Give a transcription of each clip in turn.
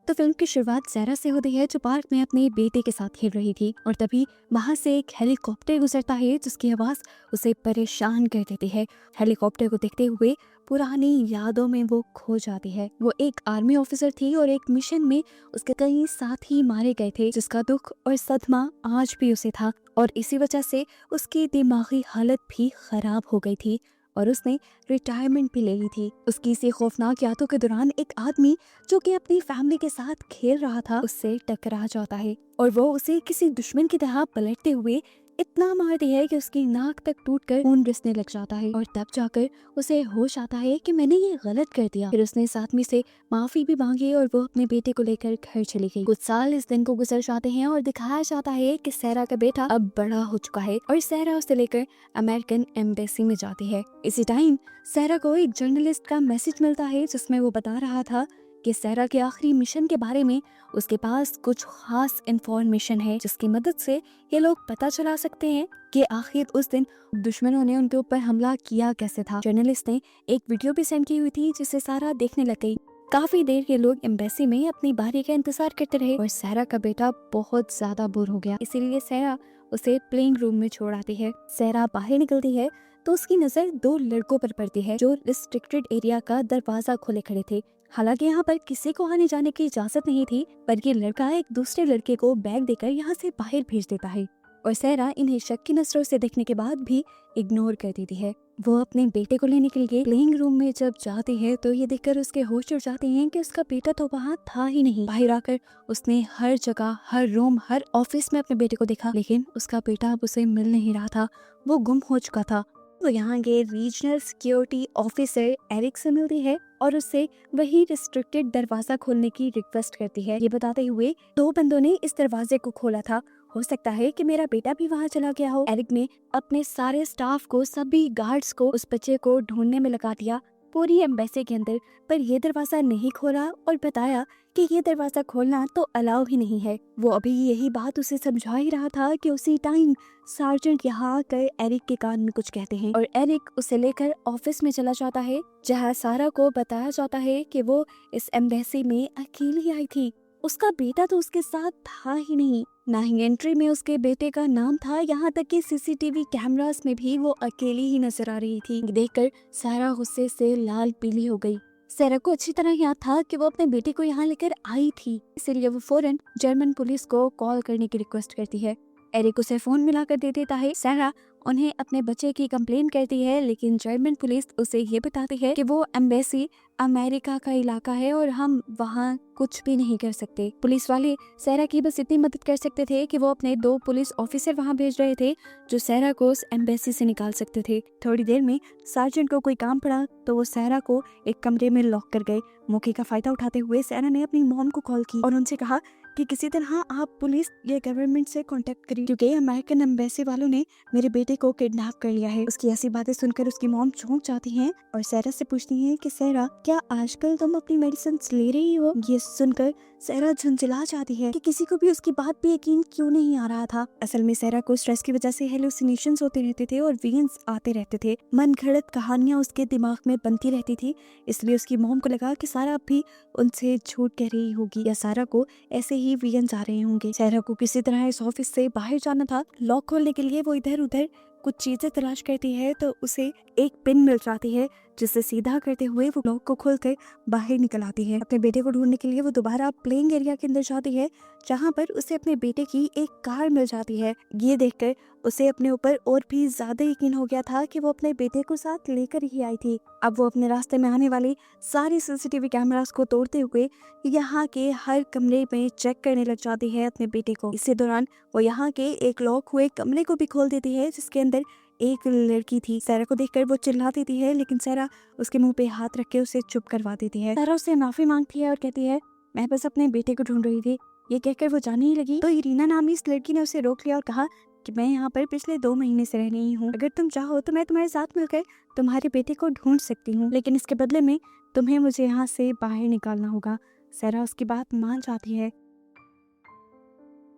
तो फिल्म की शुरुआत सहरा से होती है, जो पार्क में अपने बेटे के साथ खेल रही थी, और तभी वहां से एक हेलीकॉप्टर गुजरता है जिसकी आवाज उसे परेशान कर देती है। हेलीकॉप्टर को देखते हुए पुरानी यादों में वो खो जाती है। वो एक आर्मी ऑफिसर थी और एक मिशन में उसके कई साथी मारे गए थे, जिसका दुख और सदमा आज भी उसे था, और इसी वजह से उसकी दिमागी हालत भी खराब हो गई थी और उसने रिटायरमेंट भी ले ली थी। उसकी इसी खौफनाक यादों के दौरान एक आदमी जो कि अपनी फैमिली के साथ खेल रहा था, उससे टकरा जाता है और वो उसे किसी दुश्मन की तरह पलटते हुए इतना मारती है कि उसकी नाक तक टूटकर खून रिसने लग जाता है, और तब जाकर उसे होश आता है कि मैंने ये गलत कर दिया। फिर उसने इस आदमी से माफी भी मांगी और वो अपने बेटे को लेकर घर चली गई। कुछ साल इस दिन को गुजर जाते हैं और दिखाया जाता है कि सहरा का बेटा अब बड़ा हो चुका है और सहरा उसे लेकर अमेरिकन एम्बेसी में जाती है। इसी टाइम सहरा को एक जर्नलिस्ट का मैसेज मिलता है जिसमें वो बता रहा था कि सहरा के आखिरी मिशन के बारे में उसके पास कुछ खास इंफॉर्मेशन है, जिसकी मदद से ये लोग पता चला सकते हैं कि आखिर उस दिन दुश्मनों ने उनके ऊपर हमला किया कैसे था। जर्नलिस्ट ने एक वीडियो भी सेंड की हुई थी जिसे सारा देखने लग गई। काफी देर ये लोग एम्बेसी में अपनी बारी का इंतजार करते रहे और सहरा का बेटा बहुत ज्यादा बोर हो गया, इसीलिए सहरा उसे प्लेइंग रूम में छोड़ आती है। सहरा बाहर निकलती है तो उसकी नजर दो लड़कों पर पड़ती है जो रिस्ट्रिक्टेड एरिया का दरवाजा खोले खड़े थे। हालांकि यहाँ पर किसी को आने जाने की इजाजत नहीं थी, पर ये लड़का एक दूसरे लड़के को बैग देकर यहाँ से बाहर भेज देता है और सहरा इन्हें शक की नजरों से देखने के बाद भी इग्नोर कर देती है। वो अपने बेटे को लेने के लिए प्लेइंग रूम में जब जाती है तो ये देखकर उसके होश उड़ जाते हैं कि उसका बेटा तो वहाँ था ही नहीं। बाहर आकर उसने हर जगह, हर रूम, हर ऑफिस में अपने बेटे को देखा, लेकिन उसका बेटा अब उसे मिल नहीं रहा था, वो गुम हो चुका था। वो यहाँ के रीजनल सिक्योरिटी ऑफिसर एरिक से मिलती है और उससे वही रिस्ट्रिक्टेड दरवाजा खोलने की रिक्वेस्ट करती है, ये बताते हुए दो बंदों ने इस दरवाजे को खोला था, हो सकता है कि मेरा बेटा भी वहाँ चला गया हो। एरिक ने अपने सारे स्टाफ को, सभी गार्ड्स को उस बच्चे को ढूंढने में लगा दिया पूरी एम्बेसी के अंदर, पर यह दरवाजा नहीं खोला और बताया कि ये दरवाजा खोलना तो अलाउ ही नहीं है। वो अभी यही बात उसे समझा ही रहा था कि उसी टाइम सार्जेंट यहाँ आकर एरिक के कान में कुछ कहते हैं और एरिक उसे लेकर ऑफिस में चला जाता है, जहाँ सारा को बताया जाता है कि वो इस एम्बेसी में अकेली आई थी। उसका बेटा तो उसके साथ था ही नहीं, ना ही एंट्री में उसके बेटे का नाम था, यहाँ तक कि सीसीटीवी कैमरास में भी वो अकेली ही नजर आ रही थी। देखकर सारा गुस्से से लाल पीली हो गई। सारा को अच्छी तरह याद था कि वो अपने बेटे को यहाँ लेकर आई थी, इसीलिए वो फौरन जर्मन पुलिस को कॉल करने की रिक्वेस्ट करती है। एरिक उसे फोन मिलाकर दे देता है। सारा उन्हें अपने बच्चे की कंप्लेन करती है, लेकिन जर्मन पुलिस उसे ये बताती है कि वो एम्बेसी अमेरिका का इलाका है और हम वहाँ कुछ भी नहीं कर सकते। पुलिस वाले सहरा की बस इतनी मदद कर सकते थे कि वो अपने दो पुलिस ऑफिसर वहाँ भेज रहे थे जो सहरा को उस एम्बेसी से निकाल सकते थे। थोड़ी देर में सार्जेंट को कोई काम पड़ा तो वो सहरा को एक कमरे में लॉक कर गए। मौके का फायदा उठाते हुए सहरा ने अपनी मॉम को कॉल की और उनसे कहा कि किसी तरह आप पुलिस या गवर्नमेंट से कांटेक्ट करिए, क्योंकि अमेरिकन एम्बेसी वालों ने मेरे बेटे को किडनैप कर लिया है। उसकी ऐसी बातें सुनकर उसकी मॉम चौंक जाती हैं और सहरा से पूछती हैं कि सहरा, क्या आजकल तुम अपनी मेडिसिन ले रही हो? ये सुनकर सहरा झुंझला जाती है कि किसी को भी उसकी बात पे यकीन क्यों नहीं आ रहा था। असल में सहरा को स्ट्रेस की वजह से हेलुसिनेशंस होते रहते थे और विजन्स आते रहते थे। मन घड़त कहानियां उसके दिमाग में बनती रहती थी, इसलिए उसकी मॉम को लगा कि सारा अब भी उनसे झूठ कह रही होगी या सारा को ऐसे ही विजन्स आ रहे होंगे। सहरा को किसी तरह इस ऑफिस से बाहर जाना था। लॉक खोलने के लिए वो इधर उधर कुछ चीजें तलाश करती है तो उसे एक पिन मिल जाती है, जिसे सीधा करते हुए वो लॉक को खोलकर बाहर निकल आती है। अपने बेटे को ढूंढने के लिए वो दोबारा प्लेइंग एरिया के अंदर जाती है, जहाँ पर उसे अपने बेटे की एक कार मिल जाती है। ये देखकर उसे अपने ऊपर और भी ज्यादा यकीन हो गया था कि वो अपने बेटे को साथ लेकर ही आई थी। अब वो अपने रास्ते में आने वाली सारी सीसीटीवी कैमरास को तोड़ते हुए यहाँ के हर कमरे में चेक करने लग जाती है अपने बेटे को। इसी दौरान वो यहाँ के एक लॉक हुए कमरे को भी खोल देती है, जिसके अंदर एक लड़की थी। सारा को देखकर वो चिल्ला देती है, लेकिन सारा उसके मुंह पे हाथ रख के उसे चुप करवा देती है। सारा उससे माफी मांगती है और कहती है, मैं बस अपने बेटे को ढूंढ रही थी। ये कहकर वो जाने ही लगी तो इरीना नामी इस लड़की ने उसे रोक लिया और कहा कि मैं यहाँ पर पिछले 2 महीने से रह रही हूँ, अगर तुम चाहो तो मैं तुम्हारे साथ मिलकर तुम्हारे बेटे को ढूंढ सकती हूँ, लेकिन इसके बदले में तुम्हें मुझे यहाँ से बाहर निकालना होगा। सारा उसकी बात मान जाती है।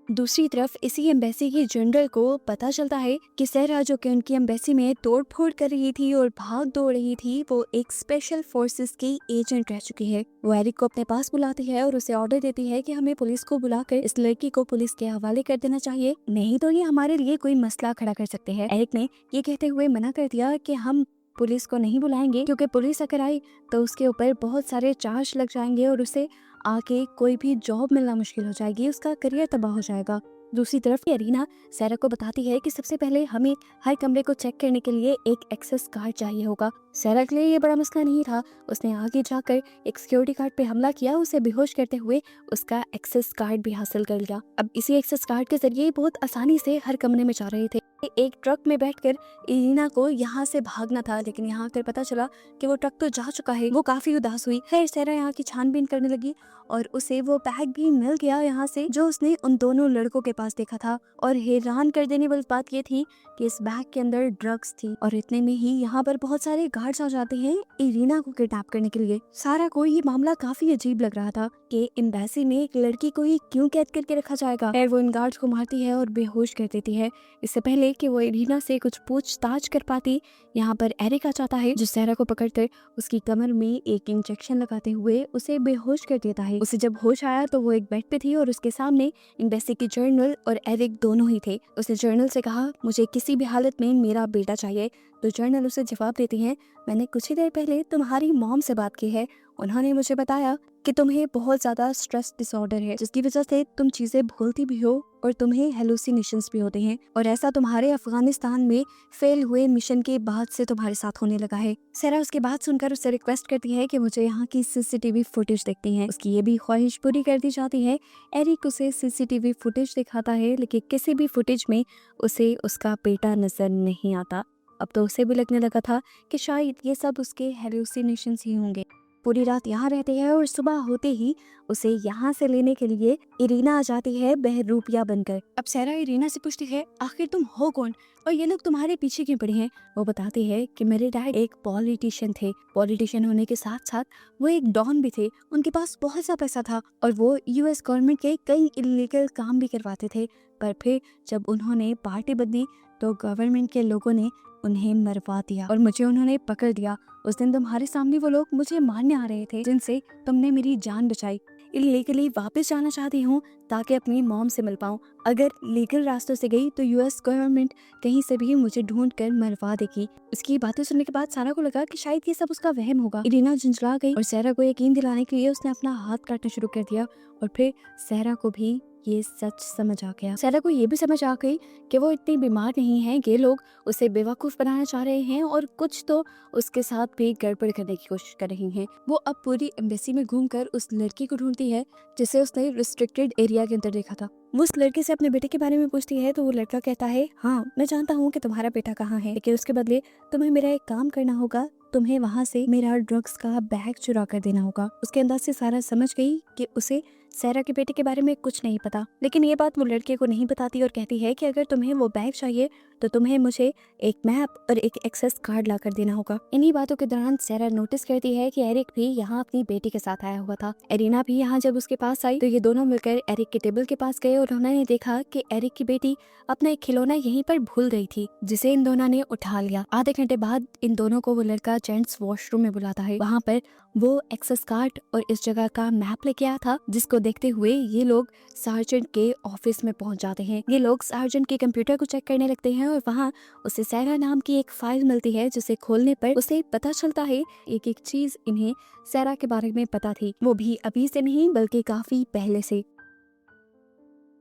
दूसरी तरफ इसी एम्बेसी के जनरल को पता चलता है कि सहरा जो कि उनकी एम्बेसी में तोड़ फोड़ कर रही थी और भाग दौड़ रही थी, वो एक स्पेशल फोर्सेस की एजेंट रह चुकी है। वो एरिक को अपने पास बुलाती है और उसे ऑर्डर देती है कि हमें पुलिस को बुलाकर इस लड़की को पुलिस के हवाले कर देना चाहिए, नहीं तो ये हमारे लिए कोई मसला खड़ा कर सकते हैं। एरिक ने ये कहते हुए मना कर दिया कि हम पुलिस को नहीं बुलाएंगे, क्योंकि पुलिस अगर आई तो उसके ऊपर बहुत सारे चार्ज लग जाएंगे और उसे आगे कोई भी जॉब मिलना मुश्किल हो जाएगी, उसका करियर तबाह हो जाएगा। दूसरी तरफ एरिना सैरा को बताती है कि सबसे पहले हमें हर कमरे को चेक करने के लिए एक एक्सेस कार्ड चाहिए होगा। सैरा के लिए ये बड़ा मसला नहीं था, उसने आगे जाकर एक सिक्योरिटी गार्ड पे हमला किया, उसे बेहोश करते हुए उसका एक्सेस कार्ड भी हासिल कर लिया। अब इसी एक्सेस कार्ड के जरिए बहुत आसानी से हर कमरे में जा रहे थे। एक ट्रक में बैठकर इरीना को यहाँ से भागना था, लेकिन यहाँ आकर पता चला कि वो ट्रक तो जा चुका है। वो काफी उदास हुई। खैर सैरा यहाँ की छानबीन करने लगी और उसे वो बैग भी मिल गया यहाँ से, जो उसने उन दोनों लड़कों के पास देखा था। और हैरान कर देने वाली बात ये थी कि इस बैग के अंदर ड्रग्स थी। और इतने में ही यहाँ पर बहुत सारे गार्ड्स आ जाते हैं इरीना को किडनैप करने के लिए। सारा को ये मामला काफी अजीब लग रहा था कि एम्बेसी में एक लड़की को ही क्यों कैद करके रखा जाएगा। खैर वो इन गार्ड्स को मारती है और बेहोश कर देती है। इससे पहले कि वो इरीना से कुछ पूछताछ कर पाती, यहाँ पर एरिक आ जाता है, जो सैरा को पकड़कर उसकी कमर में एक इंजेक्शन लगाते हुए उसे बेहोश कर देता है। उसे जब होश आया तो वो एक बेड पे थी और उसके सामने एम्बेसी की जर्नल और एरिक दोनों ही थे। उसने जर्नल से कहा, मुझे किसी भी हालत में मेरा बेटा चाहिए। तो जर्नल उसे जवाब देती है, मैंने कुछ ही देर पहले तुम्हारी मॉम से बात की है, उन्होंने मुझे बताया कि तुम्हें बहुत ज्यादा स्ट्रेस डिसऑर्डर है, जिसकी वजह से तुम चीजें भूलती भी हो और तुम्हें हेलुसिनेशंस भी होते हैं, और ऐसा तुम्हारे अफगानिस्तान में फेल हुए मिशन के बाद से तुम्हारे साथ होने लगा है। सैरा उसकी बात सुनकर उससे रिक्वेस्ट करती है कि मुझे यहाँ की सीसीटीवी फुटेज देखती है। उसकी ये भी ख्वाहिश पूरी कर दी जाती है। एरिक उसे सीसीटीवी फुटेज दिखाता है, लेकिन किसी भी फुटेज में उसे उसका बेटा नजर नहीं आता। अब तो उसे भी लगने लगा था कि शायद ये सब उसके हेलुसिनेशंस ही होंगे। पूरी रात यहाँ रहते हैं और सुबह होते ही उसे यहाँ से लेने के लिए इरीना आ जाती है बहरूपिया बनकर। अब सैरा इरीना से पूछती है, आखिर तुम हो कौन और ये लोग तुम्हारे पीछे क्यों पड़े हैं? वो बताती है कि मेरे डैड एक पॉलिटिशियन थे। पॉलिटिशियन होने के साथ साथ वो एक डॉन भी थे। उनके पास बहुत सा पैसा था और वो यूएस गवर्नमेंट के कई इलीगल काम भी करवाते थे। पर फिर जब उन्होंने पार्टी बदली तो गवर्नमेंट के लोगों ने उन्हें मरवा दिया और मुझे उन्होंने पकड़ दिया। उस दिन तुम्हारे सामने वो लोग मुझे मारने आ रहे थे, जिनसे तुमने मेरी जान बचाई। इलीगली वापस जाना चाहती हूँ ताकि अपनी मॉम से मिल पाऊँ। अगर लीगल रास्तों से गई तो यूएस गवर्नमेंट कहीं से भी मुझे ढूंढ कर मरवा देगी। उसकी बातें सुनने के बाद सारा को लगा कि शायद ये सब उसका वहम होगा। इरीना झुंझला गई और सैरा को यकीन दिलाने के लिए उसने अपना हाथ काटना शुरू कर दिया और फिर सैरा को भी ये सच समझ आ गया। सैरा को ये भी समझ आ गई कि वो इतनी बीमार नहीं है, ये लोग उसे बेवकूफ़ बनाना चाह रहे हैं और कुछ तो उसके साथ भी गड़बड़ करने की कोशिश कर रही हैं। वो अब पूरी एम्बेसी में घूमकर उस लड़की को ढूंढती है जिसे उसने रिस्ट्रिक्टेड एरिया के अंदर देखा था। वो उस लड़के से अपने बेटे के बारे में पूछती है तो वो लड़का कहता है, हाँ मैं जानता हूँ कि तुम्हारा बेटा कहाँ है, लेकिन उसके बदले तुम्हें मेरा एक काम करना होगा, तुम्हें वहाँ से मेरा ड्रग्स का बैग चुरा कर देना होगा। उसके अंदाज से सारा समझ गई कि उसे सैरा के बेटे के बारे में कुछ नहीं पता, लेकिन ये बात वो लड़के को नहीं बताती और कहती है कि अगर तुम्हें वो बैग चाहिए तो तुम्हें मुझे एक मैप और एक एक्सेस कार्ड ला कर देना होगा। इन्हीं बातों के दौरान सैरा नोटिस करती है कि एरिक भी यहाँ अपनी बेटी के साथ आया हुआ था। एरिना भी यहाँ जब उसके पास आई तो ये दोनों मिलकर एरिक के टेबल के पास गए और उन्होंने देखा कि एरिक की बेटी अपना एक खिलौना यहीं पर भूल गई थी, जिसे इन दोनों ने उठा लिया। आधे घंटे बाद इन दोनों को वो लड़का जेंट्स वॉशरूम में बुलाता है। वहाँ पर वो एक्सेस कार्ड और इस जगह का मैप लेके आया था, जिसको देखते हुए ये लोग सार्जेंट के ऑफिस में पहुंच जाते हैं। ये लोग सार्जेंट के कंप्यूटर को चेक करने लगते हैं और वहाँ उसे सैरा नाम की एक फाइल मिलती है, जिसे खोलने पर उसे पता चलता है एक एक चीज इन्हें सैरा के बारे में पता थी, वो भी अभी से नहीं बल्कि काफी पहले से।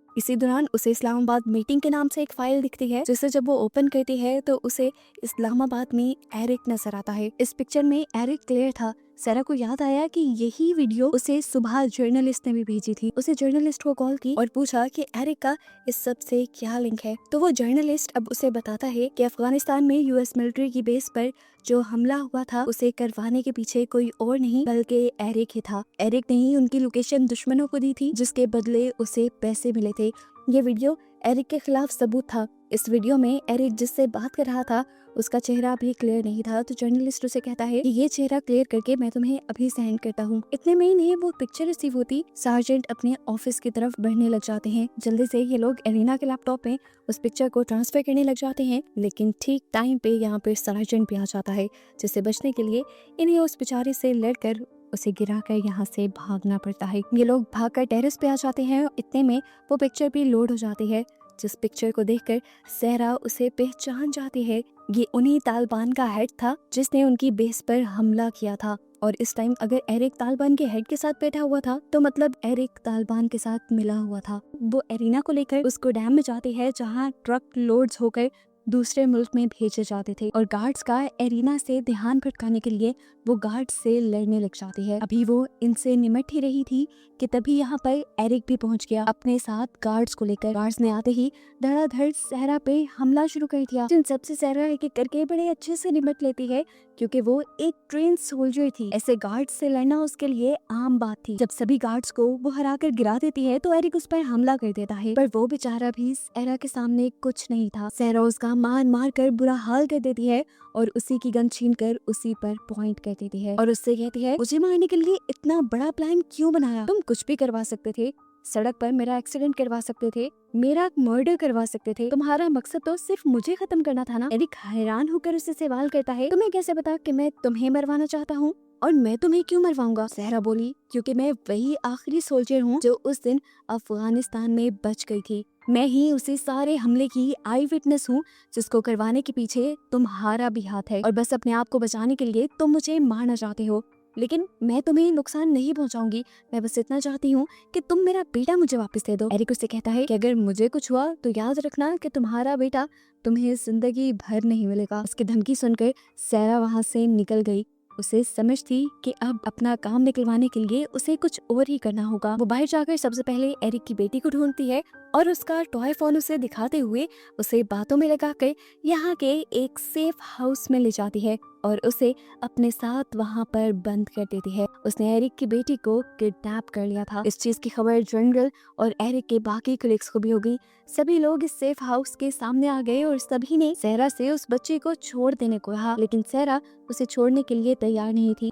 इसी दौरान उसे इस्लामाबाद मीटिंग के नाम से एक फाइल दिखती है, जिसे जब वो ओपन करती है तो उसे इस्लामाबाद में एरिक नजर आता है। इस पिक्चर में एरिक क्लियर था। सैरा को याद आया कि यही वीडियो उसे सुबह जर्नलिस्ट ने भी भेजी थी। उसे जर्नलिस्ट को कॉल की और पूछा कि एरिक का इस सब से क्या लिंक है। तो वो जर्नलिस्ट अब उसे बताता है कि अफगानिस्तान में यूएस मिलिट्री की बेस पर जो हमला हुआ था उसे करवाने के पीछे कोई और नहीं बल्कि एरिक ही था। एरिक ने ही उनकी लोकेशन दुश्मनों को दी थी, जिसके बदले उसे पैसे मिले थे। ये वीडियो एरिक के खिलाफ सबूत था। इस वीडियो में एरिक जिससे बात कर रहा था उसका चेहरा भी क्लियर नहीं था, तो जर्नलिस्ट उसे कहता है कि ये चेहरा क्लियर करके मैं तुम्हें अभी सेंड करता हूँ। इतने में ही नहीं वो पिक्चर रिसीव होती, सार्जेंट अपने ऑफिस की तरफ बढ़ने लग जाते हैं। जल्दी से ये लोग एरिना के लैपटॉप में उस पिक्चर को ट्रांसफर करने लग जाते हैं, लेकिन ठीक टाइम पे यहाँ पे सार्जेंट भी आ जाता है, जिससे बचने के लिए इन्हें उस बेचारे से लड़कर उसे गिराकर यहाँ से भागना पड़ता है। ये लोग भागकर टेरेस पे आ जाते हैं। इतने में वो पिक्चर भी लोड हो जाती है, जिस पिक्चर को देखकर सहरा उसे पहचान जाती है। ये उन्हीं तालिबान का हेड था जिसने उनकी बेस पर हमला किया था, और इस टाइम अगर एरिक तालिबान के हेड के साथ बैठा हुआ था तो मतलब एरिक तालिबान के साथ मिला हुआ था। वो एरिना को लेकर उस गोदाम में जाती है जहाँ ट्रक लोड्स होकर दूसरे मुल्क में भेजे जाते थे, और गार्ड्स का एरिना से ध्यान भटकाने के लिए वो गार्ड्स से लड़ने लग जाती है। अभी वो इनसे निमट ही रही थी कि तभी यहाँ पर एरिक भी पहुंच गया अपने साथ गार्ड्स को लेकर। गार्ड्स ने आते ही धड़ाधड़ सहरा पे हमला शुरू कर दिया, जिन सबसे सहरा एक एक करके बड़े अच्छे से निमट लेती है, क्योंकि वो एक ट्रेन सोल्जर थी। ऐसे गार्ड्स से लड़ना उसके लिए आम बात थी। जब सभी गार्ड्स को वो हरा कर गिरा देती है तो एरिक उस पर हमला कर देता है, पर वो बेचारा भी सहरा के सामने कुछ नहीं था। सहरा उसका मार मार कर बुरा हाल कर देती है और उसी की गन छीन कर उसी पर पॉइंट कर देती है और उससे कहती है, मुझे मारने के लिए इतना बड़ा प्लान क्यों बनाया? तुम कुछ भी करवा सकते थे, सड़क पर मेरा एक्सीडेंट करवा सकते थे, मेरा मर्डर करवा सकते थे, तुम्हारा मकसद तो सिर्फ मुझे खत्म करना था ना। एरिक हैरान होकर उससे सवाल करता है, तुम्हें कैसे पता कि मैं तुम्हें मरवाना चाहता हूँ, और मैं तुम्हें क्यों मरवाऊंगा? सहरा बोली, क्योंकि मैं वही आखिरी सोल्जर हूँ जो उस दिन अफगानिस्तान में बच गई थी। मैं ही उसी सारे हमले की आई विटनेस हूँ जिसको करवाने के पीछे तुम्हारा भी हाथ है, और बस अपने आप को बचाने के लिए तुम मुझे मारना चाहते हो, लेकिन मैं तुम्हें नुकसान नहीं पहुंचाऊंगी। मैं बस इतना चाहती हूँ कि तुम मेरा बेटा मुझे वापस दे दो। एरिक उससे कहता है कि अगर मुझे कुछ हुआ तो याद रखना कि तुम्हारा बेटा तुम्हें जिंदगी भर नहीं मिलेगा। उसकी धमकी सुनकर सहरा वहाँ से निकल गई। उसे समझ थी कि अब अपना काम निकलवाने के लिए उसे कुछ और ही करना होगा। वो बाहर जाकर सबसे पहले एरिक की बेटी को ढूंढती है और उसका टॉय फोन उसे दिखाते हुए उसे बातों में लगाकर यहाँ के एक सेफ हाउस में ले जाती है और उसे अपने साथ वहाँ पर बंद कर देती है। उसने एरिक की बेटी को किडनैप कर लिया था। इस चीज की खबर जनरल और एरिक के बाकी कलीग्स को भी हो गई। सभी लोग इस सेफ हाउस के सामने आ गए और सभी ने सहरा से उस बच्चे को छोड़ देने को कहा, लेकिन सहरा उसे छोड़ने के लिए तैयार नहीं थी।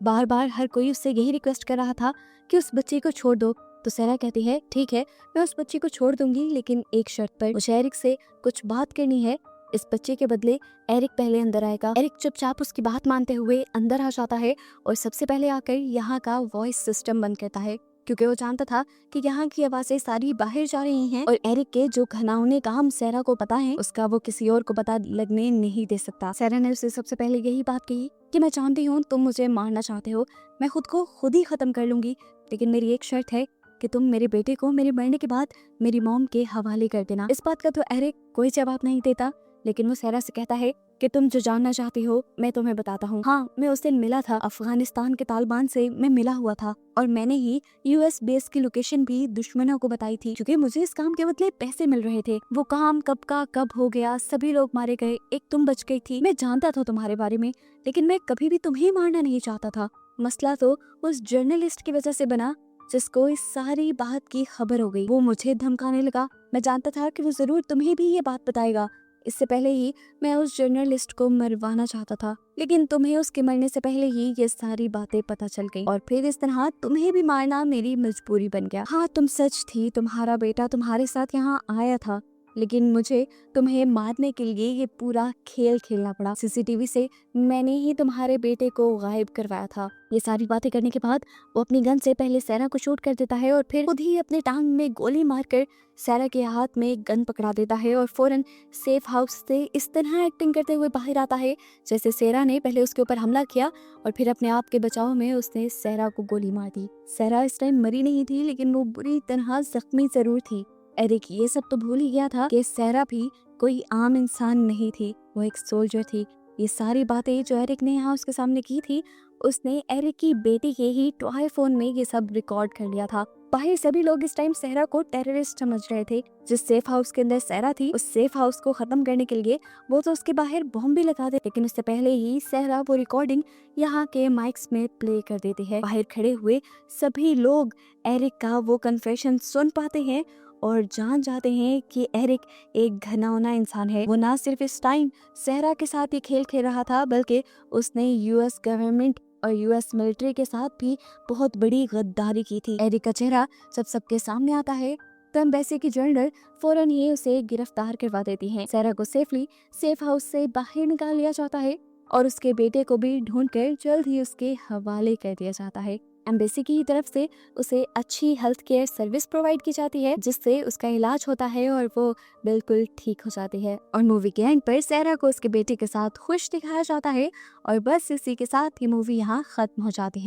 बार बार हर कोई उससे यही रिक्वेस्ट कर रहा था कि उस बच्चे को छोड़ दो, तो सहरा कहती है, ठीक है, मैं उस बच्चे को छोड़ दूंगी, लेकिन एक शर्त पर। मुझे एरिक से कुछ बात करनी है। इस बच्चे के बदले एरिक पहले अंदर आएगा। एरिक चुपचाप उसकी बात मानते हुए अंदर आ जाता है और सबसे पहले आकर यहाँ का वॉइस सिस्टम बंद करता है, क्योंकि वो जानता था कि यहाँ की आवाजें सारी बाहर जा रही हैं और एरिक के जो घिनौने काम सहरा को पता है उसका वो किसी और को पता लगने नहीं दे सकता। सहरा ने उसे सबसे पहले यही बात कही कि मैं जानती हूँ तुम मुझे मारना चाहते हो, मैं खुद को खुद ही खत्म कर लूंगी, लेकिन मेरी एक शर्त है कि तुम मेरे बेटे को मेरे मरने के बाद मेरी मॉम के हवाले कर देना। इस बात का तो एरिक कोई जवाब नहीं देता, लेकिन वो सहरा से कहता है कि तुम जो जानना चाहती हो मैं तुम्हें बताता हूँ। हाँ, मैं उस दिन मिला था, अफगानिस्तान के तालिबान से मैं मिला हुआ था और मैंने ही यूएस बेस की लोकेशन भी दुश्मनों को बताई थी, क्योंकि मुझे इस काम के बदले पैसे मिल रहे थे। वो काम कब का कब हो गया, सभी लोग मारे गए, एक तुम बच गई थी। मैं जानता था तुम्हारे बारे में, लेकिन मैं कभी भी तुम्हें मारना नहीं चाहता था। मसला तो उस जर्नलिस्ट की वजह से बना जिसको इस सारी बात की खबर हो गई। वो मुझे धमकाने लगा। मैं जानता था कि वो जरूर तुम्हें भी ये बात बताएगा। इससे पहले ही मैं उस जर्नलिस्ट को मरवाना चाहता था, लेकिन तुम्हें उसके मरने से पहले ही ये सारी बातें पता चल गई और फिर इस तरह तुम्हें भी मारना मेरी मजबूरी बन गया। हाँ, तुम सच थी, तुम्हारा बेटा तुम्हारे साथ यहाँ आया था, लेकिन मुझे तुम्हें मारने के लिए ये पूरा खेल खेलना पड़ा। सीसीटीवी से मैंने ही तुम्हारे बेटे को गायब करवाया था। ये सारी बातें करने के बाद वो अपनी गन से पहले सहरा को शूट कर देता है और फिर खुद ही अपने टांग में गोली मारकर सहरा के हाथ में गन पकड़ा देता है और फौरन सेफ हाउस से इस तरह एक्टिंग करते हुए बाहर आता है जैसे सहरा ने पहले उसके ऊपर हमला किया और फिर अपने आप के बचाव में उसने सहरा को गोली मार दी। सहरा इस टाइम मरी नहीं थी, लेकिन वो बुरी तरह जख्मी जरूर थी। एरिक ये सब तो भूल ही गया था कि सहरा भी कोई आम इंसान नहीं थी, वो एक सोल्जर थी। ये सारी बातें जो एरिक ने यहाँ उसके सामने की थी, उसने एरिक की बेटी के ही टॉय फोन में ये सब रिकॉर्ड कर लिया था। बाहर सभी लोग इस टाइम सहरा को टेररिस्ट समझ रहे थे। जिस सेफ हाउस के अंदर सहरा थी, उस सेफ हाउस को खत्म करने के लिए वो तो उसके बाहर बॉम्ब भी लगा दे, लेकिन उससे पहले ही सहरा वो रिकॉर्डिंग यहाँ के माइक्स में प्ले कर देती है। बाहर खड़े हुए सभी लोग एरिक का वो कन्फेशन सुन पाते हैं और जान जाते हैं कि एरिक एक घिनौना इंसान है। वो ना सिर्फ इस टाइम सहरा के साथ ही खेल खेल रहा था, बल्कि उसने यूएस गवर्नमेंट और यूएस मिलिट्री के साथ भी बहुत बड़ी गद्दारी की थी। एरिक का चेहरा जब सबके सामने आता है तो एम्बेसी की जनरल फौरन ही उसे गिरफ्तार करवा देती हैं। सहरा को सेफली सेफ हाउस से बाहर निकाल लिया जाता है और उसके बेटे को भी ढूंढकर जल्द ही उसके हवाले कर दिया जाता है। एम्बेसी की तरफ से उसे अच्छी हेल्थ केयर सर्विस प्रोवाइड की जाती है, जिससे उसका इलाज होता है और वो बिल्कुल ठीक हो जाती है। और मूवी के एंड पर सहरा को उसके बेटे के साथ खुश दिखाया जाता है और बस इसी के साथ ये मूवी यहाँ खत्म हो जाती है।